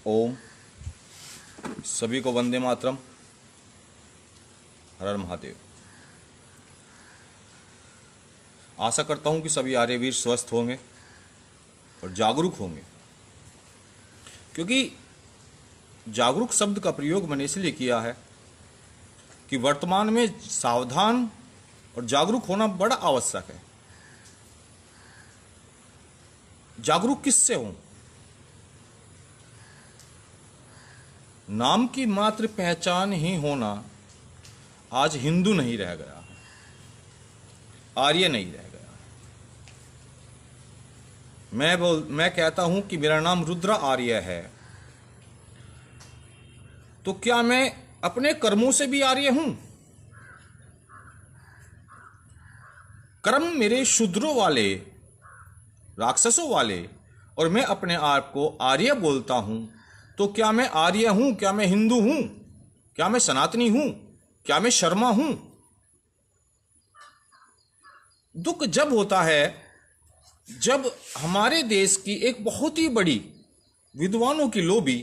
ओम। सभी को वंदे मातरम। हर हर महादेव। आशा करता हूं कि सभी आर्यवीर स्वस्थ होंगे और जागरूक होंगे, क्योंकि जागरूक शब्द का प्रयोग मैंने इसलिए किया है कि वर्तमान में सावधान और जागरूक होना बड़ा आवश्यक है। जागरूक किससे हूं? नाम की मात्र पहचान ही होना आज हिंदू नहीं रह गया है, आर्य नहीं रह गया है। मैं कहता हूं कि मेरा नाम रुद्र आर्य है, तो क्या मैं अपने कर्मों से भी आर्य हूं? कर्म मेरे शूद्रों वाले, राक्षसों वाले, और मैं अपने आप को आर्य बोलता हूं, तो क्या मैं आर्य हूं? क्या मैं हिंदू हूं? क्या मैं सनातनी हूं? क्या मैं शर्मा हूं? दुख जब होता है जब हमारे देश की एक बहुत ही बड़ी विद्वानों की लोबी,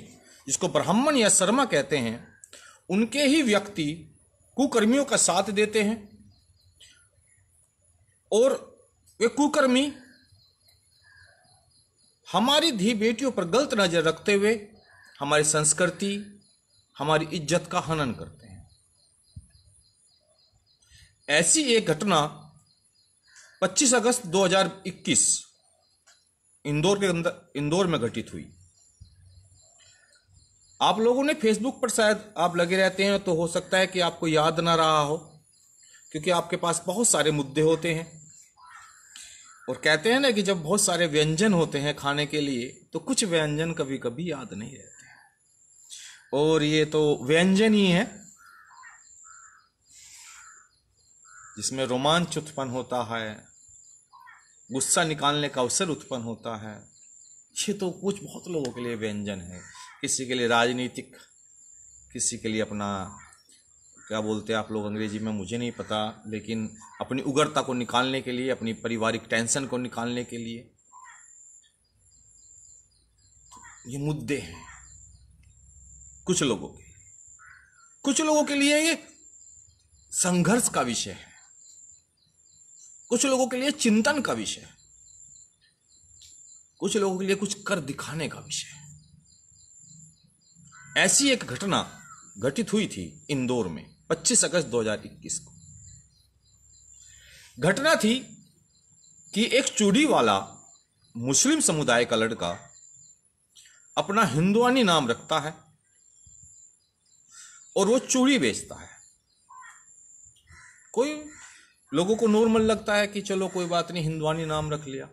जिसको ब्राह्मण या शर्मा कहते हैं, उनके ही व्यक्ति कुकर्मियों का साथ देते हैं, और वे कुकर्मी हमारी धी बेटियों पर गलत नजर रखते हुए हमारी संस्कृति, हमारी इज्जत का हनन करते हैं। ऐसी एक घटना 25 अगस्त 2021 इंदौर में घटित हुई। आप लोगों ने फेसबुक पर शायद आप लगे रहते हैं, तो हो सकता है कि आपको याद ना रहा हो, क्योंकि आपके पास बहुत सारे मुद्दे होते हैं। और कहते हैं ना कि जब बहुत सारे व्यंजन होते हैं खाने के लिए, तो कुछ व्यंजन कभी कभी याद नहीं रहते हैं। और ये तो व्यंजन ही है जिसमें रोमांच उत्पन्न होता है, गुस्सा निकालने का अवसर उत्पन्न होता है। ये तो कुछ बहुत लोगों के लिए व्यंजन है। किसी के लिए राजनीतिक, किसी के लिए अपना क्या बोलते हैं आप लोग अंग्रेजी में, मुझे नहीं पता, लेकिन अपनी उग्रता को निकालने के लिए, अपनी पारिवारिक टेंशन को निकालने के लिए ये मुद्दे हैं कुछ लोगों के लिए। कुछ लोगों के लिए ये संघर्ष का विषय है, कुछ लोगों के लिए चिंतन का विषय है, कुछ लोगों के लिए कुछ कर दिखाने का विषय है। ऐसी एक घटना घटित हुई थी इंदौर में 25 अगस्त 2021 को। घटना थी कि एक चूड़ी वाला मुस्लिम समुदाय का लड़का अपना हिंदुआनी नाम रखता है और वो चूड़ी बेचता है। कोई लोगों को नॉर्मल लगता है कि चलो कोई बात नहीं, हिंदुआनी नाम रख लिया।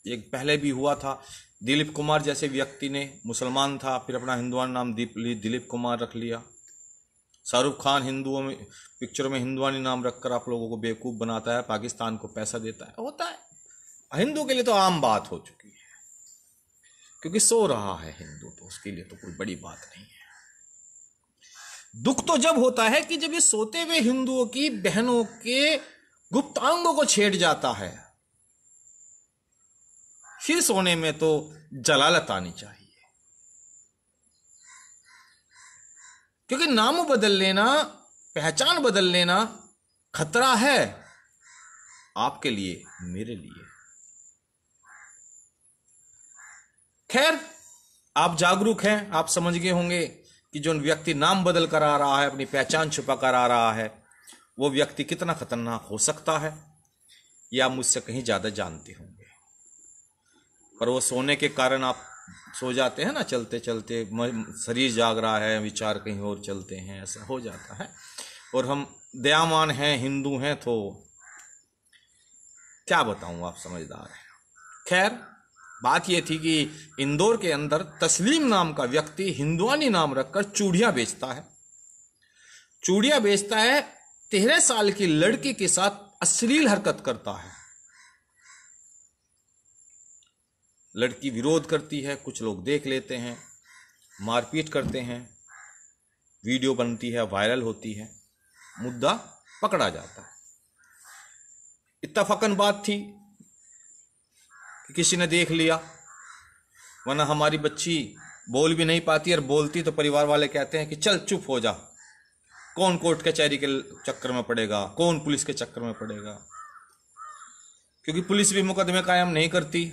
एक पहले भी हुआ था, दिलीप कुमार जैसे व्यक्ति ने, मुसलमान था, फिर अपना हिंदुआनी नाम दिलीप कुमार रख लिया। शाहरुख खान हिंदुओं में पिक्चरों में हिंदुआनी नाम रखकर आप लोगों को बेवकूफ बनाता है, पाकिस्तान को पैसा देता है। होता है, हिंदू के लिए तो आम बात हो चुकी है, क्योंकि सो रहा है हिंदू, तो उसके लिए तो कोई बड़ी बात नहीं है। दुख तो जब होता है कि जब ये सोते हुए हिंदुओं की बहनों के गुप्तांगों को छेड़ जाता है, फिर सोने में तो जलालत आनी चाहिए। क्योंकि नाम बदल लेना, पहचान बदल लेना खतरा है आपके लिए, मेरे लिए। खैर, आप जागरूक हैं, आप समझ गए होंगे कि जो व्यक्ति नाम बदल कर आ रहा है, अपनी पहचान छुपा कर आ रहा है, वो व्यक्ति कितना खतरनाक हो सकता है, या आप मुझसे कहीं ज्यादा जानते होंगे। पर वो सोने के कारण आप सो जाते हैं ना, चलते चलते शरीर जाग रहा है, विचार कहीं और चलते हैं, ऐसा हो जाता है। और हम दयावान हैं, हिंदू हैं, तो क्या बताऊं, आप समझदार हैं। खैर, बात यह थी कि इंदौर के अंदर तस्लीम नाम का व्यक्ति हिंदुआनी नाम रखकर चूड़ियां बेचता है। चूड़ियां बेचता है, 13 साल की लड़की के साथ अश्लील हरकत करता है। लड़की विरोध करती है, कुछ लोग देख लेते हैं, मारपीट करते हैं, वीडियो बनती है, वायरल होती है, मुद्दा पकड़ा जाता है। इत्तफाकन बात थी कि किसी ने देख लिया, वरना हमारी बच्ची बोल भी नहीं पाती, और बोलती तो परिवार वाले कहते हैं कि चल चुप हो जा, कौन कोर्ट कचहरी के चक्कर में पड़ेगा, कौन पुलिस के चक्कर में पड़ेगा, क्योंकि पुलिस भी मुकदमे कायम नहीं करती।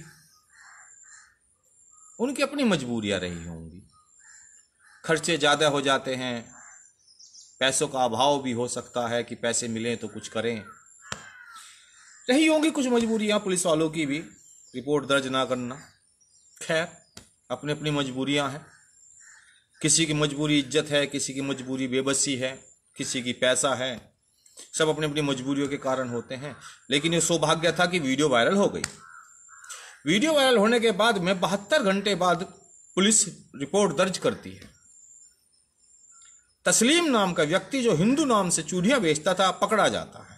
उनकी अपनी मजबूरियां रही होंगी, खर्चे ज्यादा हो जाते हैं, पैसों का अभाव भी हो सकता है कि पैसे मिलें तो कुछ करें, रही होंगी कुछ मजबूरियां पुलिस वालों की भी, रिपोर्ट दर्ज ना करना। खैर, अपनी अपनी मजबूरियां हैं, किसी की मजबूरी इज्जत है, किसी की मजबूरी बेबसी है, किसी की पैसा है, सब अपनी अपनी मजबूरियों के कारण होते हैं। लेकिन ये सौभाग्य था कि वीडियो वायरल हो गई। वीडियो वायरल होने के बाद में 72 घंटे बाद पुलिस रिपोर्ट दर्ज करती है। तस्लीम नाम का व्यक्ति जो हिंदू नाम से चूड़ियां बेचता था पकड़ा जाता है,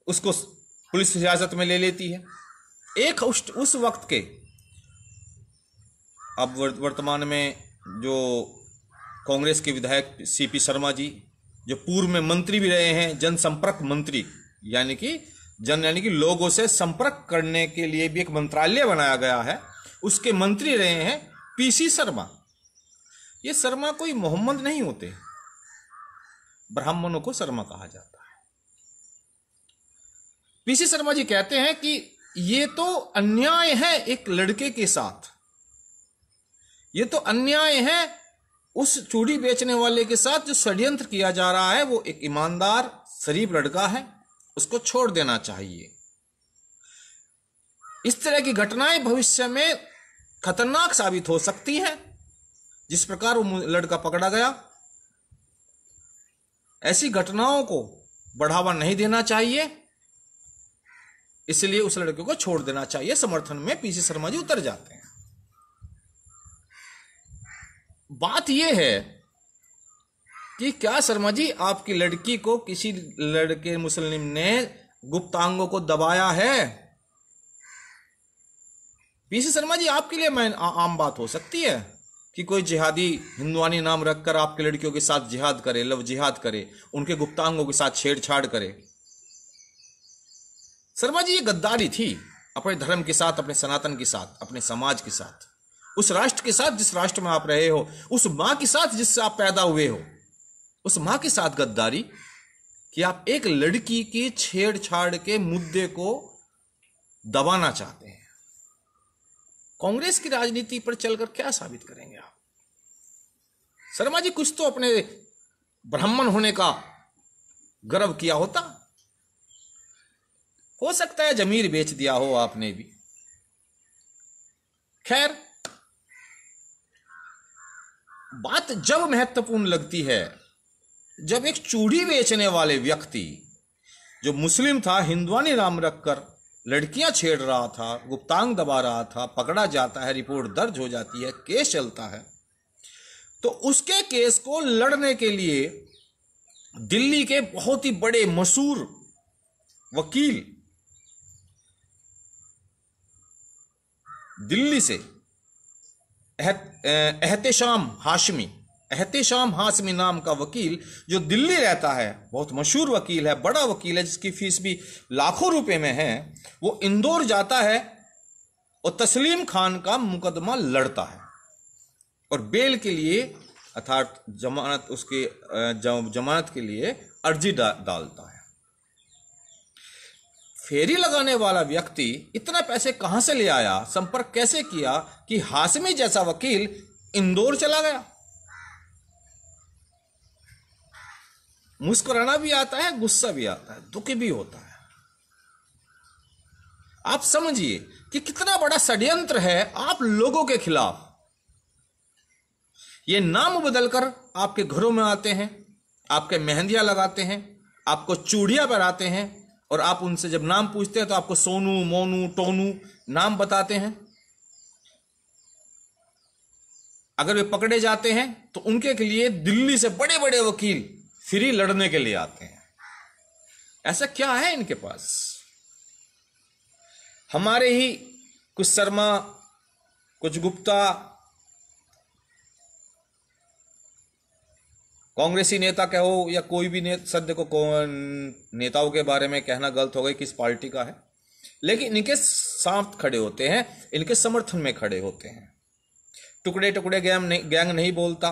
उसको पुलिस हिरासत में ले लेती है। एक उस वक्त के, अब वर्तमान में जो कांग्रेस के विधायक सीपी शर्मा जी, जो पूर्व में मंत्री भी रहे हैं, जनसंपर्क मंत्री, यानी कि लोगों से संपर्क करने के लिए भी एक मंत्रालय बनाया गया है, उसके मंत्री रहे हैं पीसी शर्मा। ये शर्मा कोई मोहम्मद नहीं होते, ब्राह्मणों को शर्मा कहा जाता है। पीसी शर्मा जी कहते हैं कि ये तो अन्याय है एक लड़के के साथ, ये तो अन्याय है उस चूड़ी बेचने वाले के साथ जो षड्यंत्र किया जा रहा है। वो एक ईमानदार शरीफ लड़का है, उसको छोड़ देना चाहिए। इस तरह की घटनाएं भविष्य में खतरनाक साबित हो सकती हैं। जिस प्रकार वो लड़का पकड़ा गया, ऐसी घटनाओं को बढ़ावा नहीं देना चाहिए, इसलिए उस लड़के को छोड़ देना चाहिए। समर्थन में पीसी शर्मा जी उतर जाते हैं। बात यह है कि क्या शर्मा जी आपकी लड़की को किसी लड़के मुस्लिम ने गुप्तांगों को दबाया है? पीसी शर्मा जी, आपके लिए आम बात हो सकती है कि कोई जिहादी हिंदुआनी नाम रखकर आपकी लड़कियों के साथ जिहाद करे, लव जिहाद करे, उनके गुप्तांगों के साथ छेड़छाड़ करे। शर्मा जी, ये गद्दारी थी अपने धर्म के साथ, अपने सनातन के साथ, अपने समाज के साथ, उस राष्ट्र के साथ जिस राष्ट्र में आप रहे हो, उस मां के साथ जिससे आप पैदा हुए हो, उस मां के साथ गद्दारी कि आप एक लड़की की छेड़छाड़ के मुद्दे को दबाना चाहते हैं। कांग्रेस की राजनीति पर चलकर क्या साबित करेंगे आप? शर्मा जी, कुछ तो अपने ब्राह्मण होने का गर्व किया होता। हो सकता है जमीर बेच दिया हो आपने भी। खैर, बात जब महत्वपूर्ण लगती है जब एक चूड़ी बेचने वाले व्यक्ति जो मुस्लिम था, हिंदुआनी नाम रखकर लड़कियां छेड़ रहा था, गुप्तांग दबा रहा था, पकड़ा जाता है, रिपोर्ट दर्ज हो जाती है, केस चलता है। तो उसके केस को लड़ने के लिए दिल्ली के बहुत ही बड़े मशहूर वकील, दिल्ली से एहतेशाम हाशमी नाम का वकील जो दिल्ली रहता है, बहुत मशहूर वकील है, बड़ा वकील है, जिसकी फीस भी लाखों रुपए में है, वो इंदौर जाता है और तस्लीम खान का मुकदमा लड़ता है और बेल के लिए अर्थात जमानत के लिए अर्जी डालता है। फेरी लगाने वाला व्यक्ति इतना पैसे कहां से ले आया, संपर्क कैसे किया कि हाशमी जैसा वकील इंदौर चला गया? मुस्कुराना भी आता है, गुस्सा भी आता है, दुख भी होता है। आप समझिए कि कितना बड़ा षड्यंत्र है आप लोगों के खिलाफ। ये नाम बदलकर आपके घरों में आते हैं, आपके मेहंदियां लगाते हैं, आपको चूड़ियां पहनाते हैं, और आप उनसे जब नाम पूछते हैं तो आपको सोनू, मोनू, टोनू नाम बताते हैं। अगर वे पकड़े जाते हैं तो उनके लिए दिल्ली से बड़े बड़े वकील फ्री लड़ने के लिए आते हैं। ऐसा क्या है इनके पास? हमारे ही कुछ शर्मा, कुछ गुप्ता, कांग्रेसी नेता कहो या कोई भी सद्य को नेताओं के बारे में कहना गलत हो गई किस पार्टी का है, लेकिन इनके साथ खड़े होते हैं, इनके समर्थन में खड़े होते हैं। टुकड़े टुकड़े गैंग नहीं बोलता।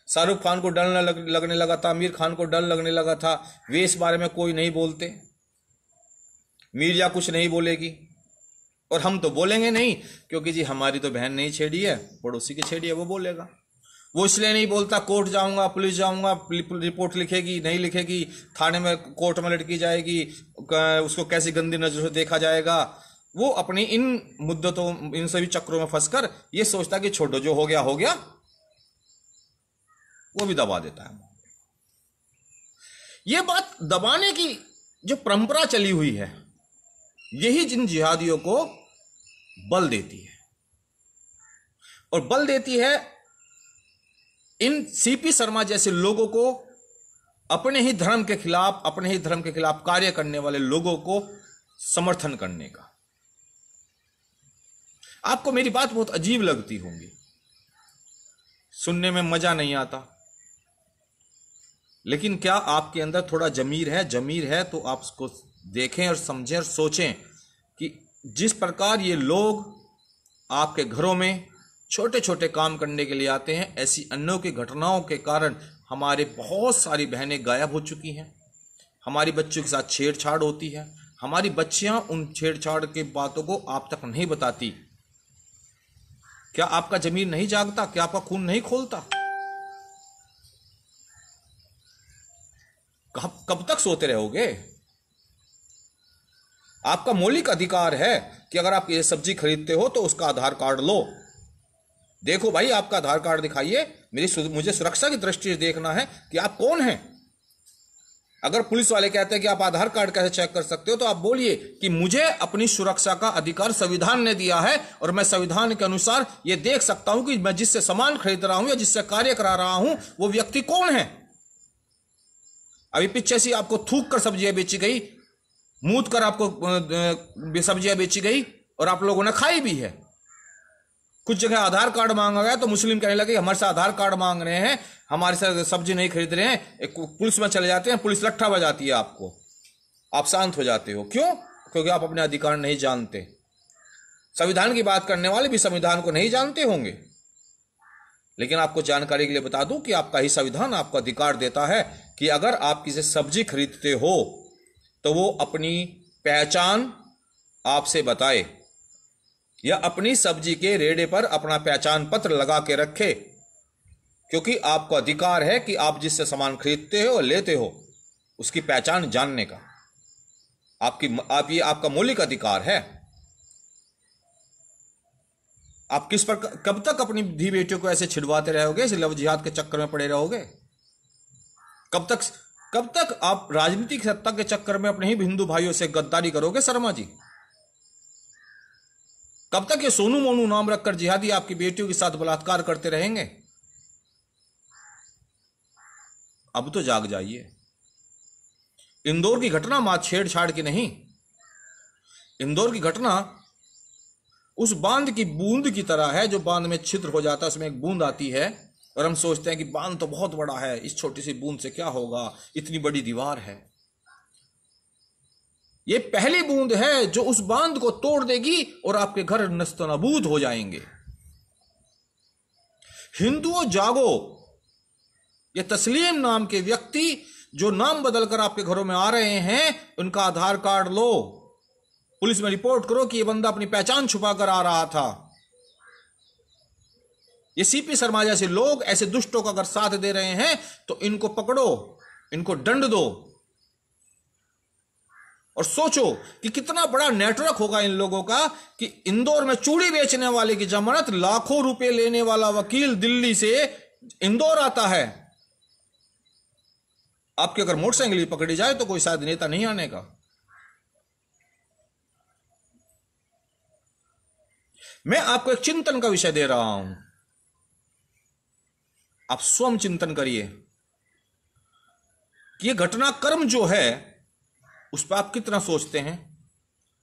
शाहरुख खान को डर लगने लगा था, आमिर खान को डर लगने लगा था, वे इस बारे में कोई नहीं बोलते। मीडिया कुछ नहीं बोलेगी और हम तो बोलेंगे नहीं, क्योंकि जी हमारी तो बहन नहीं छेड़ी है, पड़ोसी की छेड़ी है, वो बोलेगा। वो इसलिए नहीं बोलता कोर्ट जाऊंगा, पुलिस जाऊंगा, रिपोर्ट लिखेगी नहीं लिखेगी, थाने में कोर्ट में लटकी जाएगी, उसको कैसी गंदी नजर से देखा जाएगा। वो अपनी इन मुद्दतों, इन सभी चक्रों में फंसकर ये सोचता कि छोड़ो, जो हो गया हो गया, वो भी दबा देता है। ये बात दबाने की जो परंपरा चली हुई है, यही जिन जिहादियों को बल देती है, और बल देती है इन सीपी शर्मा जैसे लोगों को, अपने ही धर्म के खिलाफ कार्य करने वाले लोगों को समर्थन करने का। आपको मेरी बात बहुत अजीब लगती होंगी, सुनने में मजा नहीं आता, लेकिन क्या आपके अंदर थोड़ा जमीर है तो आप उसको देखें और समझें और सोचें कि जिस प्रकार ये लोग आपके घरों में छोटे छोटे काम करने के लिए आते हैं, ऐसी अनोखी घटनाओं के कारण हमारे बहुत सारी बहनें गायब हो चुकी हैं, हमारी बच्चों के साथ छेड़छाड़ होती है, हमारी बच्चियां उन छेड़छाड़ की बातों को आप तक नहीं बताती। क्या आपका जमीर नहीं जागता? क्या आपका खून नहीं खोलता? कब तक सोते रहोगे? आपका मौलिक अधिकार है कि अगर आप ये सब्जी खरीदते हो तो उसका आधार कार्ड लो। देखो भाई, आपका आधार कार्ड दिखाइए, मुझे सुरक्षा की दृष्टि से देखना है कि आप कौन हैं। अगर पुलिस वाले कहते हैं कि आप आधार कार्ड कैसे चेक कर सकते हो, तो आप बोलिए कि मुझे अपनी सुरक्षा का अधिकार संविधान ने दिया है और मैं संविधान के अनुसार यह देख सकता हूं कि मैं जिससे सामान खरीद रहा हूं या जिससे कार्य करा रहा हूं वो व्यक्ति कौन है। अभी पीछे से आपको थूक कर सब्जियां बेची गई, मूत कर आपको सब्जियां बेची गई और आप लोगों ने खाई भी है। कुछ जगह आधार कार्ड मांगा गया तो मुस्लिम कहने लगे हमारे से आधार कार्ड मांग रहे हैं, हमारे से सब्जी नहीं खरीद रहे हैं। एक पुलिस में चले जाते हैं, पुलिस लट्ठा बजाती है आपको, आप शांत हो जाते हो। क्यों? क्योंकि आप अपने अधिकार नहीं जानते। संविधान की बात करने वाले भी संविधान को नहीं जानते होंगे, लेकिन आपको जानकारी के लिए बता दूं कि आपका ही संविधान आपको अधिकार देता है कि अगर आप किसी सब्जी खरीदते हो तो वो अपनी पहचान आपसे बताए या अपनी सब्जी के रेड़े पर अपना पहचान पत्र लगा के रखे, क्योंकि आपको अधिकार है कि आप जिससे सामान खरीदते हो और लेते हो उसकी पहचान जानने का। ये आपका मौलिक अधिकार है। आप किस पर कब तक अपनी धी बेटियों को ऐसे छिड़वाते रहोगे, इस लव जिहाद के चक्कर में पड़े रहोगे? कब तक आप राजनीतिक सत्ता के चक्कर में अपने ही हिंदू भाइयों से गद्दारी करोगे शर्मा जी? कब तक ये सोनू मोनू नाम रखकर जिहादी आपकी बेटियों के साथ बलात्कार करते रहेंगे? अब तो जाग जाइए। इंदौर की घटना मां छेड़छाड़ की नहीं, इंदौर की घटना उस बांध की बूंद की तरह है जो बांध में छिद्र हो जाता है, उसमें एक बूंद आती है और हम सोचते हैं कि बांध तो बहुत बड़ा है, इस छोटी सी बूंद से क्या होगा, इतनी बड़ी दीवार है। ये पहली बूंद है जो उस बांध को तोड़ देगी और आपके घर नस्तनाबूद हो जाएंगे। हिंदुओं जागो। ये तस्लीम नाम के व्यक्ति जो नाम बदलकर आपके घरों में आ रहे हैं, उनका आधार कार्ड लो, पुलिस में रिपोर्ट करो कि ये बंदा अपनी पहचान छुपा कर आ रहा था। ये सीपी शर्मा जैसे लोग ऐसे दुष्टों का अगर साथ दे रहे हैं तो इनको पकड़ो, इनको दंड दो और सोचो कि कितना बड़ा नेटवर्क होगा इन लोगों का कि इंदौर में चूड़ी बेचने वाले की जमानत लाखों रुपए लेने वाला वकील दिल्ली से इंदौर आता है। आपकी अगर मोटरसाइकिल पकड़ी जाए तो कोई शायद नेता नहीं आने का। मैं आपको एक चिंतन का विषय दे रहा हूं, आप स्वयं चिंतन करिए कि यह घटनाक्रम जो है उस पर आप कितना सोचते हैं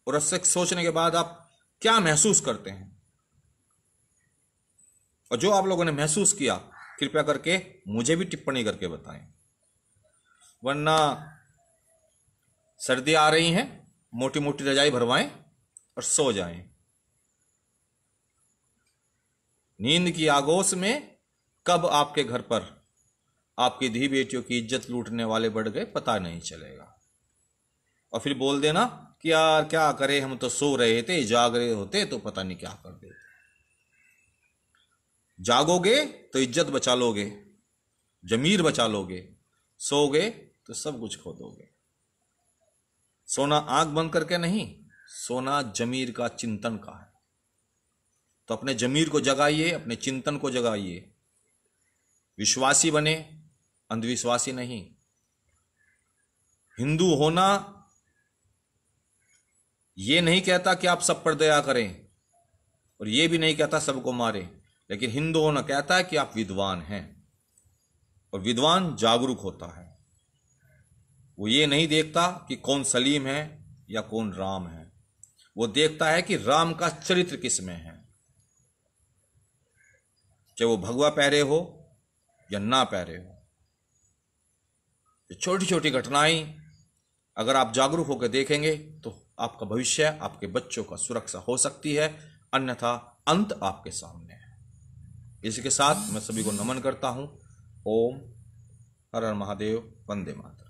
और उससे सोचने के बाद आप क्या महसूस करते हैं। और जो आप लोगों ने महसूस किया कृपया करके मुझे भी टिप्पणी करके बताएं, वरना सर्दी आ रही हैं, मोटी मोटी रजाई भरवाएं और सो जाएं। नींद की आगोश में कब आपके घर पर आपकी धी बेटियों की इज्जत लूटने वाले बढ़ गए पता नहीं चलेगा। और फिर बोल देना कि यार क्या करे, हम तो सो रहे थे, जाग रहे होते तो पता नहीं क्या कर देते। जागोगे तो इज्जत बचा लोगे, जमीर बचा लोगे, सोगे तो सब कुछ खो दोगे। सोना आंख बंद करके नहीं, सोना जमीर का चिंतन का है। तो अपने जमीर को जगाइए, अपने चिंतन को जगाइए, विश्वासी बने, अंधविश्वासी नहीं। हिंदू होना ये नहीं कहता कि आप सब पर दया करें, और ये भी नहीं कहता सबको मारें, लेकिन हिंदू होना कहता है कि आप विद्वान हैं, और विद्वान जागरूक होता है। वो ये नहीं देखता कि कौन सलीम है या कौन राम है, वो देखता है कि राम का चरित्र किस में है, चाहे वो भगवा पहरे हो या ना पहरे हो। छोटी छोटी घटनाएं अगर आप जागरूक होकर देखेंगे तो आपका भविष्य, आपके बच्चों का सुरक्षा हो सकती है, अन्यथा अंत आपके सामने है। इसी के साथ मैं सभी को नमन करता हूं। ओम हर हर महादेव, वंदे मातरम।